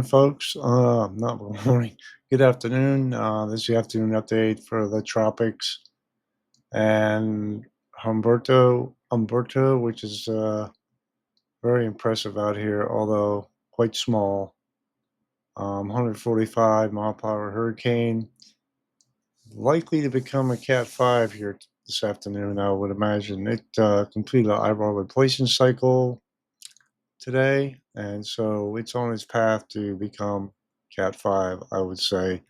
Folks. Not morning. Good afternoon. This is the afternoon update for the tropics and Humberto, which is very impressive out here, although quite small. 145 mile per hour hurricane, likely to become a Cat 5 here this afternoon. I would imagine it completed an eyeball replacement cycle today, and so it's on its path to become Cat 5. I would say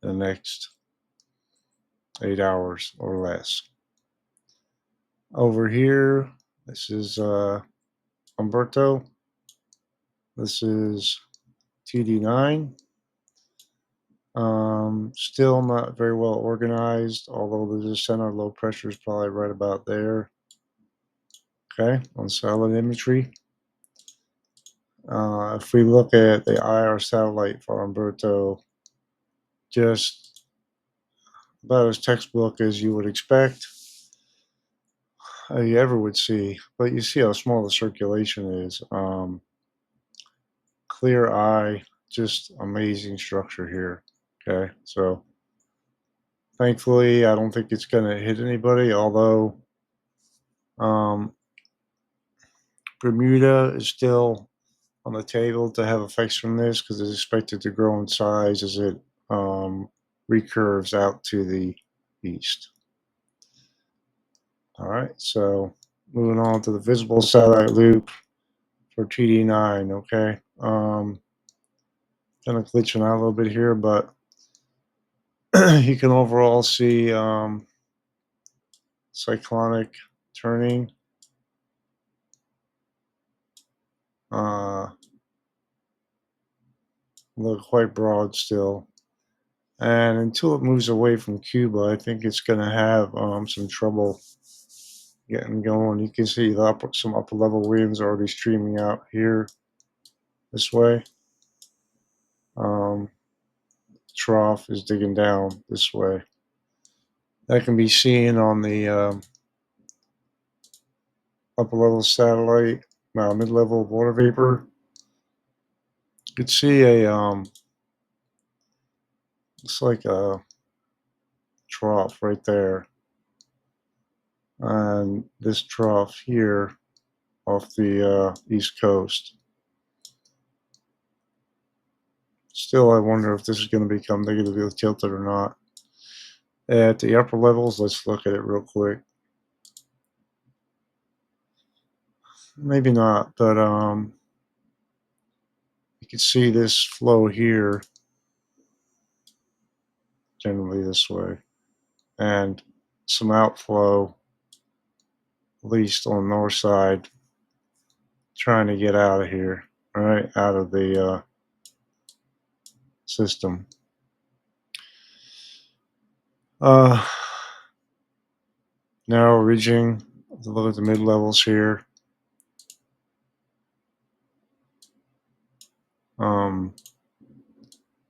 the next 8 hours or less. Over here, this is Umberto. This is TD9. Still not very well organized, although the center low pressure is probably right about there. Okay, on satellite imagery. If we look at the IR satellite for Umberto, just about as textbook as you would expect. You ever would see, but you see how small the circulation is. Clear eye, just amazing structure here. Okay, so thankfully, I don't think it's going to hit anybody, although um, Bermuda is still on the table to have effects from this because it's expected to grow in size as it recurves out to the east. All right, so moving on to the visible satellite loop for TD9. Okay, kind of glitching out a little bit here, but you can overall see cyclonic turning. Look quite broad still. And until it moves away from Cuba, I think it's going to have some trouble getting going. You can see some upper level winds already streaming out here this way. Trough is digging down this way. That can be seen on the upper level satellite, mid level water vapor. You could see it's like a trough right there. And this trough here off the east coast. Still, I wonder if this is going to become negatively tilted or not. At the upper levels, let's look at it real quick. Maybe not, but you can see this flow here, generally this way, and some outflow, at least on the north side, trying to get out of here, right, out of the system. Narrow ridging, look at the mid levels here.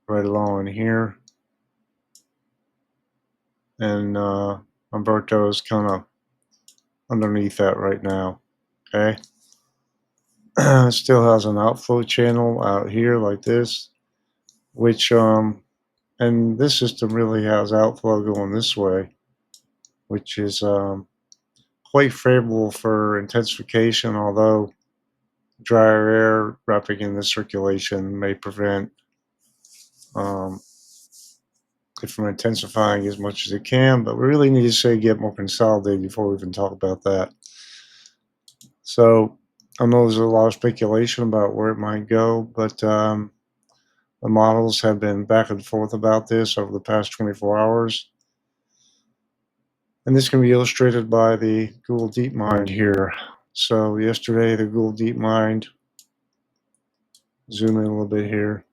Right along in here. And Humberto is kind of underneath that right now. Okay. It still has an outflow channel out here like this, which and this system really has outflow going this way, which is quite favorable for intensification, although drier air wrapping in the circulation may prevent it from intensifying as much as it can, but we really need to get more consolidated before we even talk about that. So I know there's a lot of speculation about where it might go, but the models have been back and forth about this over the past 24 hours. And this can be illustrated by the Google DeepMind here. So yesterday, the Google DeepMind, zoom in a little bit here,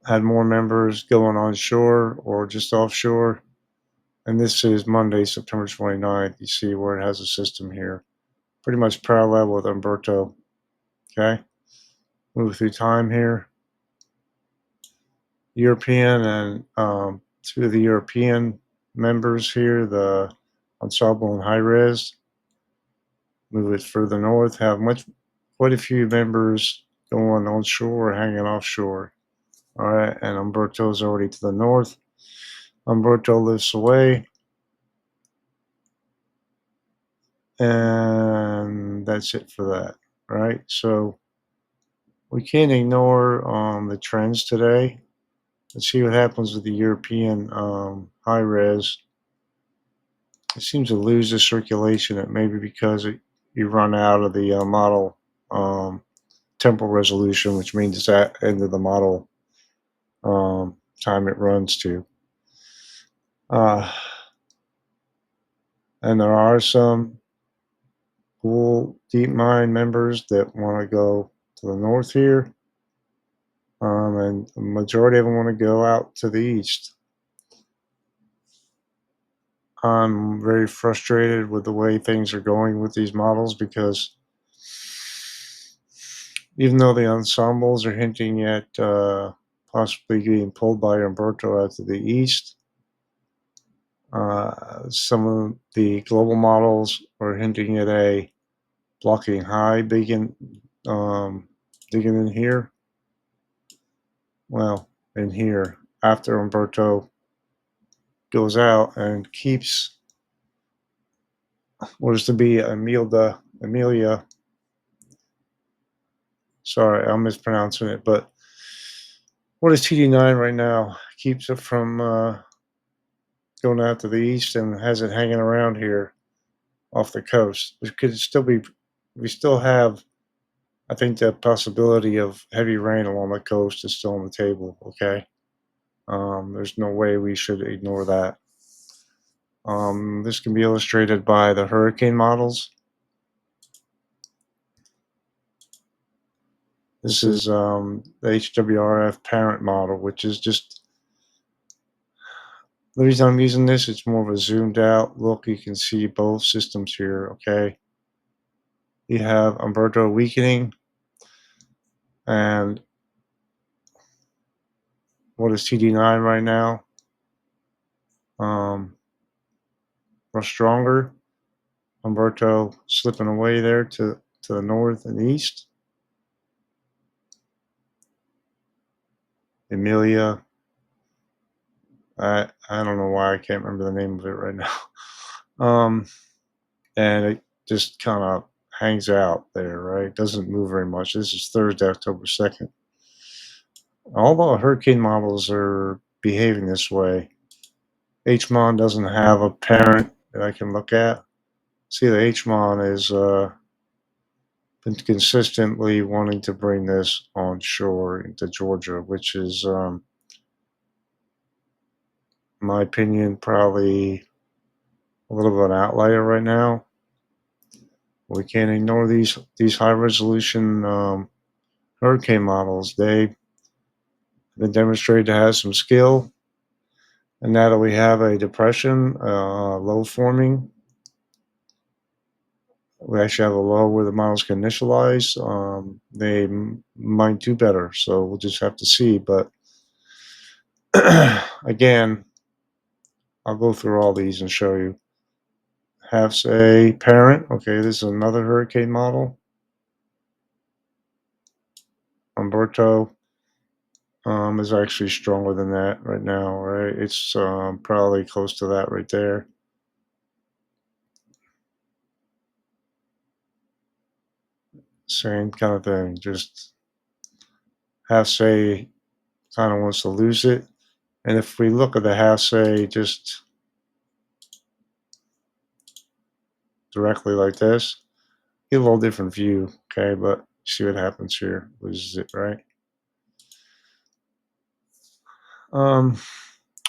had more members going onshore or just offshore. And this is Monday, September 29th. You see where it has a system here. Pretty much parallel with Umberto. Okay. Move through time here. European and two of the European members here, the Ensemble and High Res. move it further north, have quite a few members going onshore or hanging offshore. All right, and Humberto's already to the north. Humberto lifts away, and that's it for that. Right, so we can't ignore the trends today. Let's see what happens with the European high res. It seems to lose the circulation. It may be because you run out of the model um, temporal resolution, which means it's at end of the model time it runs to. Uh, and there are some cool deep mine members that want to go to the north here, and the majority of them want to go out to the east. I'm very frustrated with the way things are going with these models because even though the ensembles are hinting at possibly being pulled by Humberto out to the east, some of the global models are hinting at a blocking high um, digging in here. Well, in here after Humberto goes out and keeps what is to be Amelia. Sorry, I'm mispronouncing it, but what is TD9 right now? Keeps it from going out to the east and has it hanging around here off the coast. It could still be, we still have, I think the possibility of heavy rain along the coast is still on the table, okay? There's no way we should ignore that. This can be illustrated by the hurricane models. This is the HWRF parent model, which is just the reason I'm using this. It's more of a zoomed out look. You can see both systems here. Okay, you have Humberto weakening, and what is TD9 right now? Much stronger. Humberto slipping away there to the north and east. Emilia, I don't know why I can't remember the name of it right now. And it just kind of hangs out there, right? Doesn't move very much. This is Thursday, October 2nd. All the hurricane models are behaving this way. HMON doesn't have a parent that I can look at. See, the HMON is been consistently wanting to bring this onshore into Georgia, which is, in my opinion, probably a little bit of an outlier right now. We can't ignore these high resolution hurricane models. They've been demonstrated to have some skill. And now that we have a depression, low forming, we actually have a low where the models can initialize. They might do better, so we'll just have to see. But again, I'll go through all these and show you. Have say parent. Okay, this is another hurricane model. Humberto is actually stronger than that right now, right? It's probably close to that right there. Same kind of thing. Just have say kind of wants to lose it. And if we look at the half say just directly like this, get a little different view, okay? But see what happens here. Loses it, right? Um,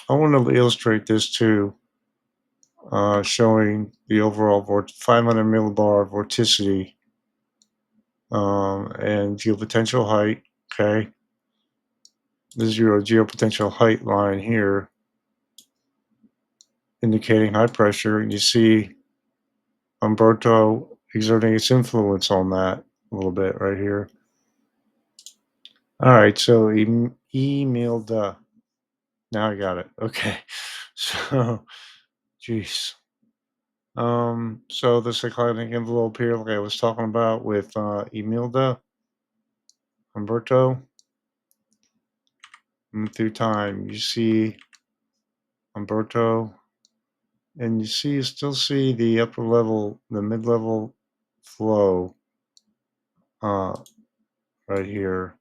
I want to illustrate this too, showing the overall 500 millibar vorticity and geopotential height, okay? This is your geopotential height line here, indicating high pressure, and you see Humberto exerting its influence on that a little bit right here. All right, so Imelda. Now I got it. Okay. So, geez. So the cyclonic envelope here, like I was talking about with Imelda, Humberto, and through time, you see Humberto, and you still see the upper level, the mid-level flow uh, right here,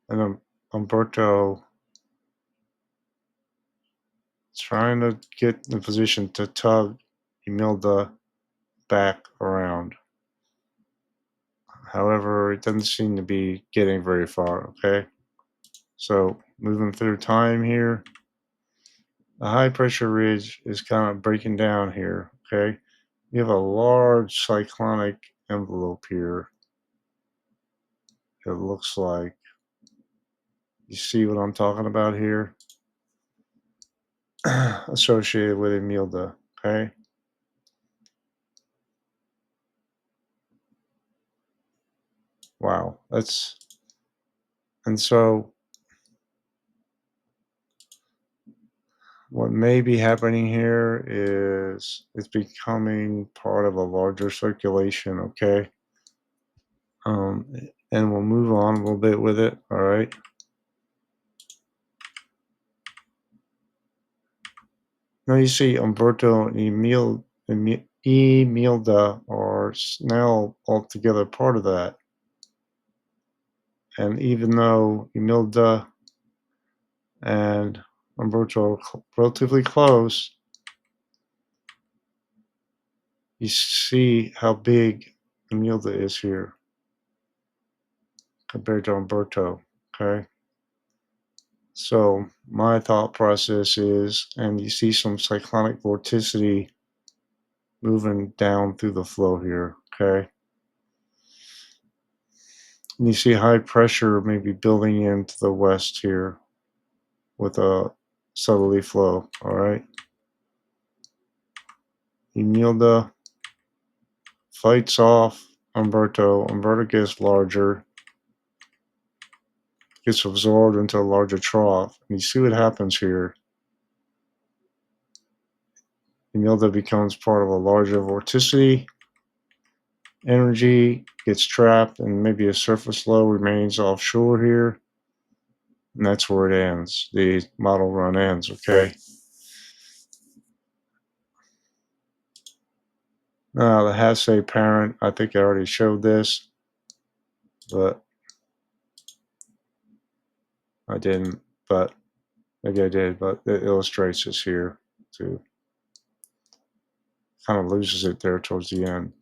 and Humberto trying to get in the position to tug Imelda back around. However, it doesn't seem to be getting very far, okay? So moving through time here, the high pressure ridge is kind of breaking down here, okay? You have a large cyclonic envelope here, it looks like. You see what I'm talking about here? Associated with Imelda, okay? Wow, and so what may be happening here is it's becoming part of a larger circulation, okay? Um, and we'll move on a little bit with it, all right? Now you see Umberto and Imelda are now altogether part of that. And even though Imelda and Umberto are relatively close, you see how big Imelda is here compared to Umberto, okay? So my thought process is, and you see some cyclonic vorticity moving down through the flow here, okay? And you see high pressure maybe building into the west here with a southerly flow, all right? Imelda fights off Umberto. Umberto gets larger, gets absorbed into a larger trough. And you see what happens here. Imelda becomes part of a larger vorticity. Energy gets trapped, and maybe a surface low remains offshore here. And that's where it ends. The model run ends, okay? Now, the Hasse parent, I think I already showed this, but I didn't. But maybe I did, but it illustrates this here too. Kind of loses it there towards the end.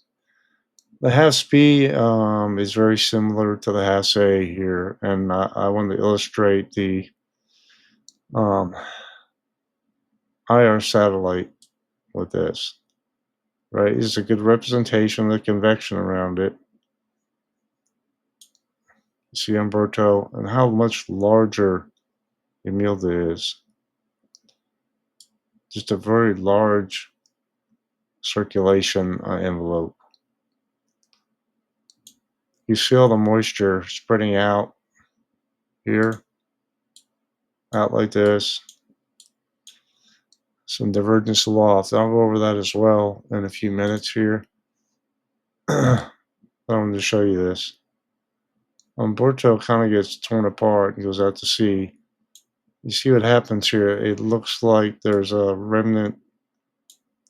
The Hasp is very similar to the Hasse here, and I wanted to illustrate the um, IR satellite with this. Right, it's a good representation of the convection around it. You see Umberto and how much larger Imelda is. Just a very large circulation envelope. You see all the moisture spreading out here, out like this. Some divergence loft. I'll go over that as well in a few minutes here. I wanted to show you this. Umberto kind of gets torn apart and goes out to sea. You see what happens here? It looks like there's a remnant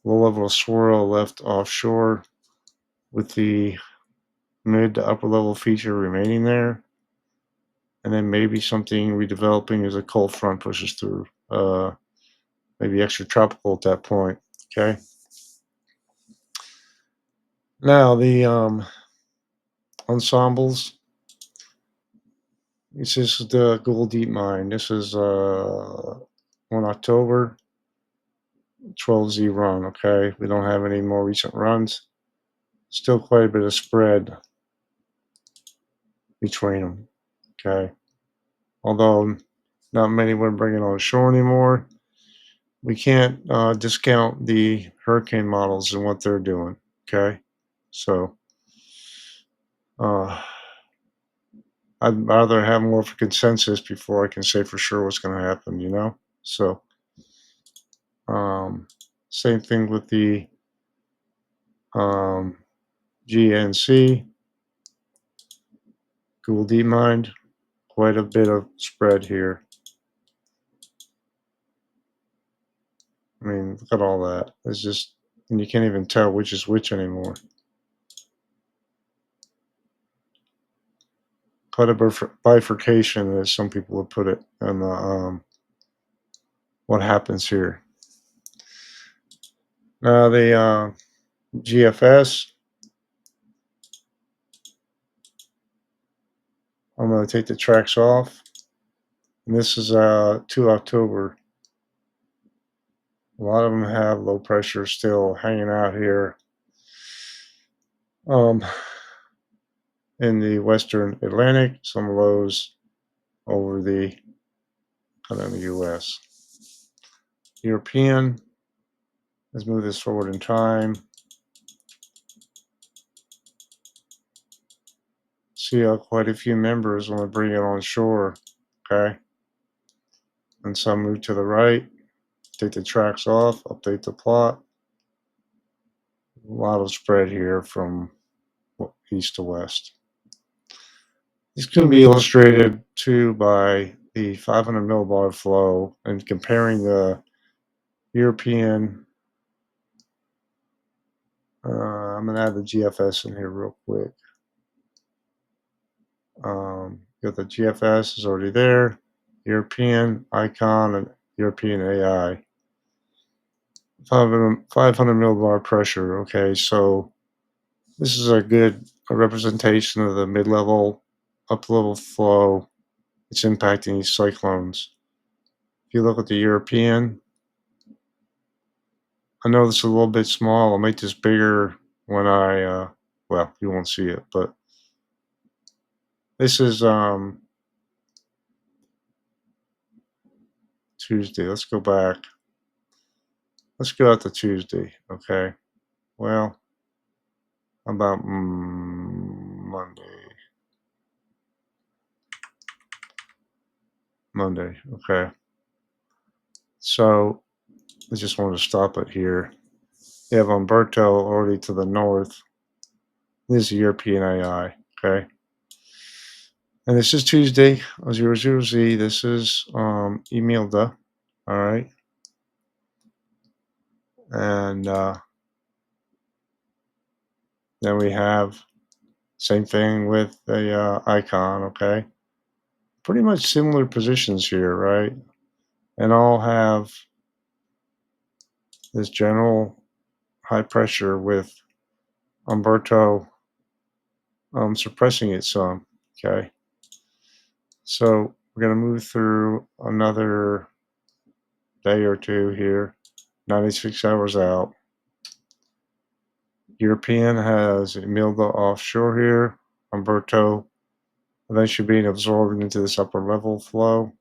low level swirl left offshore with the mid to upper level feature remaining there. And then maybe something redeveloping as a cold front pushes through. Maybe extratropical at that point. Okay. Now the ensembles. This is the Gould Deep Mine. This is on October 12Z run. Okay, we don't have any more recent runs. Still quite a bit of spread between them. Okay, although not many were bringing on shore anymore. We can't discount the hurricane models and what they're doing. Okay, so I'd rather have more of a consensus before I can say for sure what's going to happen. So Um, Same thing with the um, GNC, Google DeepMind, quite a bit of spread here. I mean, look at all that. It's just, and you can't even tell which is which anymore. Quite a bifurcation, as some people would put it, and what happens here. Now, the GFS, I'm going to take the tracks off. And this is 2 October. A lot of them have low pressure still hanging out here um, in the western Atlantic, some lows over the kind of the US. European, let's move this forward in time. See how quite a few members want to bring it on shore, okay? And some move to the right, take the tracks off, update the plot. A lot of spread here from east to west. This can be illustrated too by the 500 millibar flow and comparing the European. I'm going to add the GFS in here real quick. Got the GFS is already there. European icon and European AI. 500 millibar pressure. Okay, so this is a good representation of the mid-level, up-level flow. It's impacting these cyclones. If you look at the European, I know this is a little bit small. I'll make this bigger when well, you won't see it, but this is Tuesday. Let's go back. Let's go out to Tuesday, okay? Well, how about Monday? Monday, okay. So I just want to stop it here. You have Humberto already to the north. This is European AI, okay? And this is Tuesday, 00Z. This is Imelda, all right? And then we have same thing with the icon, okay? Pretty much similar positions here, right? And all have this general high pressure with Humberto suppressing it some, okay? So we're going to move through another day or two here, 96 hours out. European has Imelda offshore here, Humberto eventually being absorbed into this upper level flow.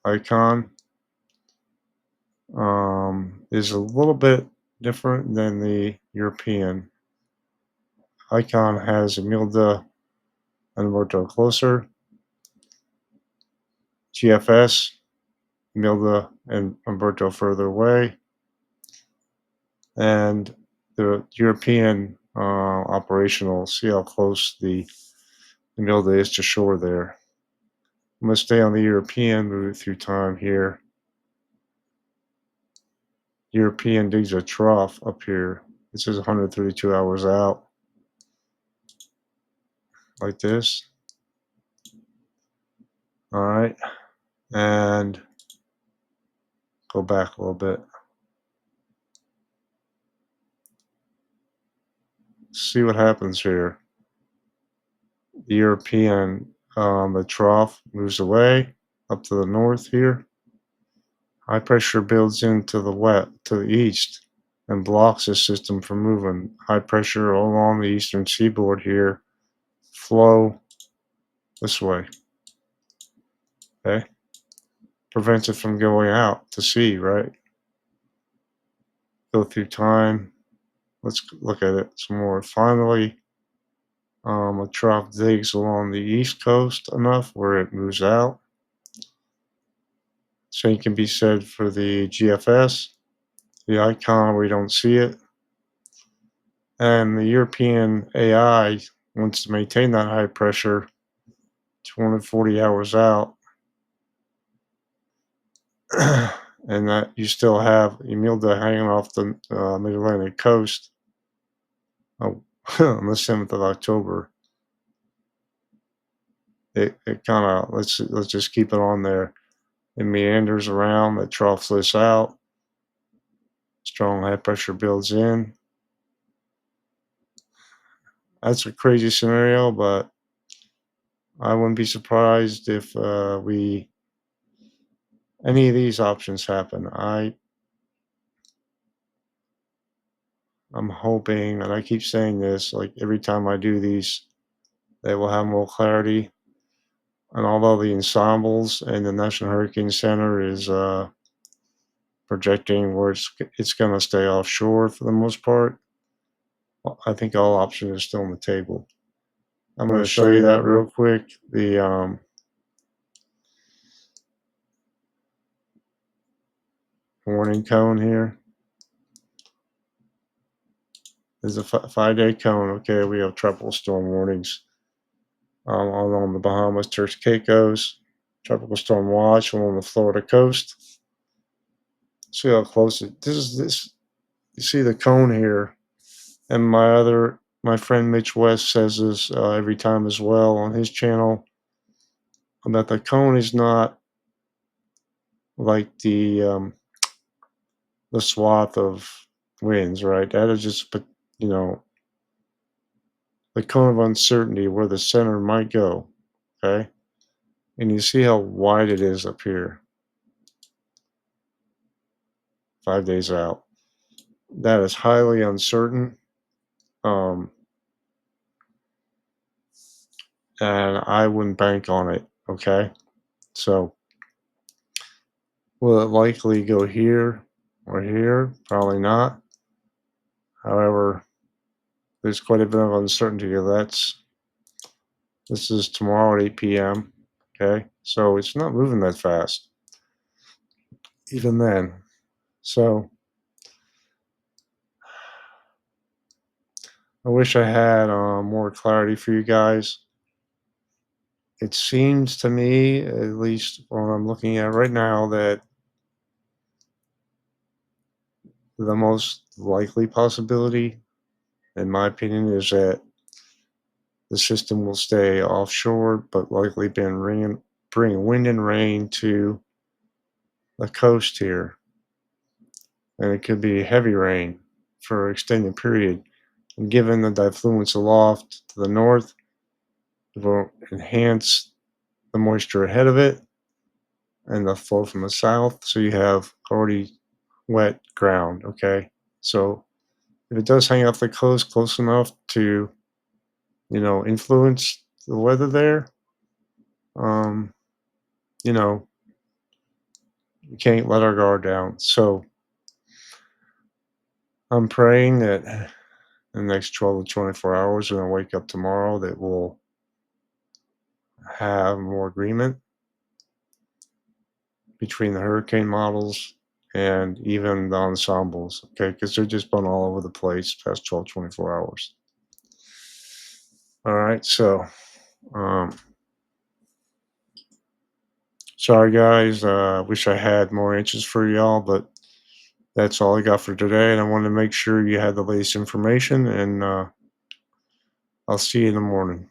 Icon is a little bit different than the European. Icon has Imelda and Humberto closer. GFS, Imelda and Humberto further away. And the European operational, see how close the Imelda is to shore there. I'm going to stay on the European, move it through time here. European digs a trough up here. This is 132 hours out, like this. All right, and go back a little bit. See what happens here. The European, the trough moves away up to the north here. High pressure builds into to the east and blocks this system from moving. High pressure all along the eastern seaboard here flow this way. Okay, prevents it from going out to sea, right? Go through time. Let's look at it some more. Finally, a trough digs along the east coast enough where it moves out. Same can be said for the GFS, the icon, we don't see it. And the European AI wants to maintain that high pressure 240 hours out. And that you still have Imelda hanging off the mid-Atlantic coast on the 7th of October. It kind of, let's just keep it on there. It meanders around, it troughs this out, strong high pressure builds in. That's a crazy scenario, but I wouldn't be surprised if we any of these options happen. I'm hoping, and I keep saying this, like every time I do these, they will have more clarity. And although the ensembles and the National Hurricane Center is projecting where it's going to stay offshore for the most part, I think all options are still on the table. I'm going to show you that real quick. The warning cone here is a 5-day cone. Okay, we have tropical storm warnings along the Bahamas, Turks, Caicos, tropical storm watch along the Florida coast. See how close it. This is this. You see the cone here, and my friend Mitch West says this every time as well on his channel, that the cone is not like the swath of winds, right? That is just, but you know, the cone of uncertainty where the center might go. Okay, and you see how wide it is up here, 5 days out. That is highly uncertain, um, and I wouldn't bank on it. Okay, so will it likely go here or here? Probably not. However, there's quite a bit of uncertainty. This is tomorrow at 8 p.m. Okay, so it's not moving that fast, even then. So I wish I had more clarity for you guys. It seems to me, at least what I'm looking at right now, that the most likely possibility, in my opinion, is that the system will stay offshore, but likely bring wind and rain to the coast here. And it could be heavy rain for an extended period. And given the diffluence aloft to the north, it will enhance the moisture ahead of it and the flow from the south. So you have already wet ground, okay? So if it does hang off the coast close enough to, influence the weather there, um, you know, we can't let our guard down. So I'm praying that in the next 12 to 24 hours, when I wake up tomorrow, that we'll have more agreement between the hurricane models and even the ensembles, okay? Because they're just been all over the place past 12, 24 hours. All right, so um, sorry guys, wish I had more answers for y'all, but that's all I got for today, and I wanted to make sure you had the latest information, and I'll see you in the morning.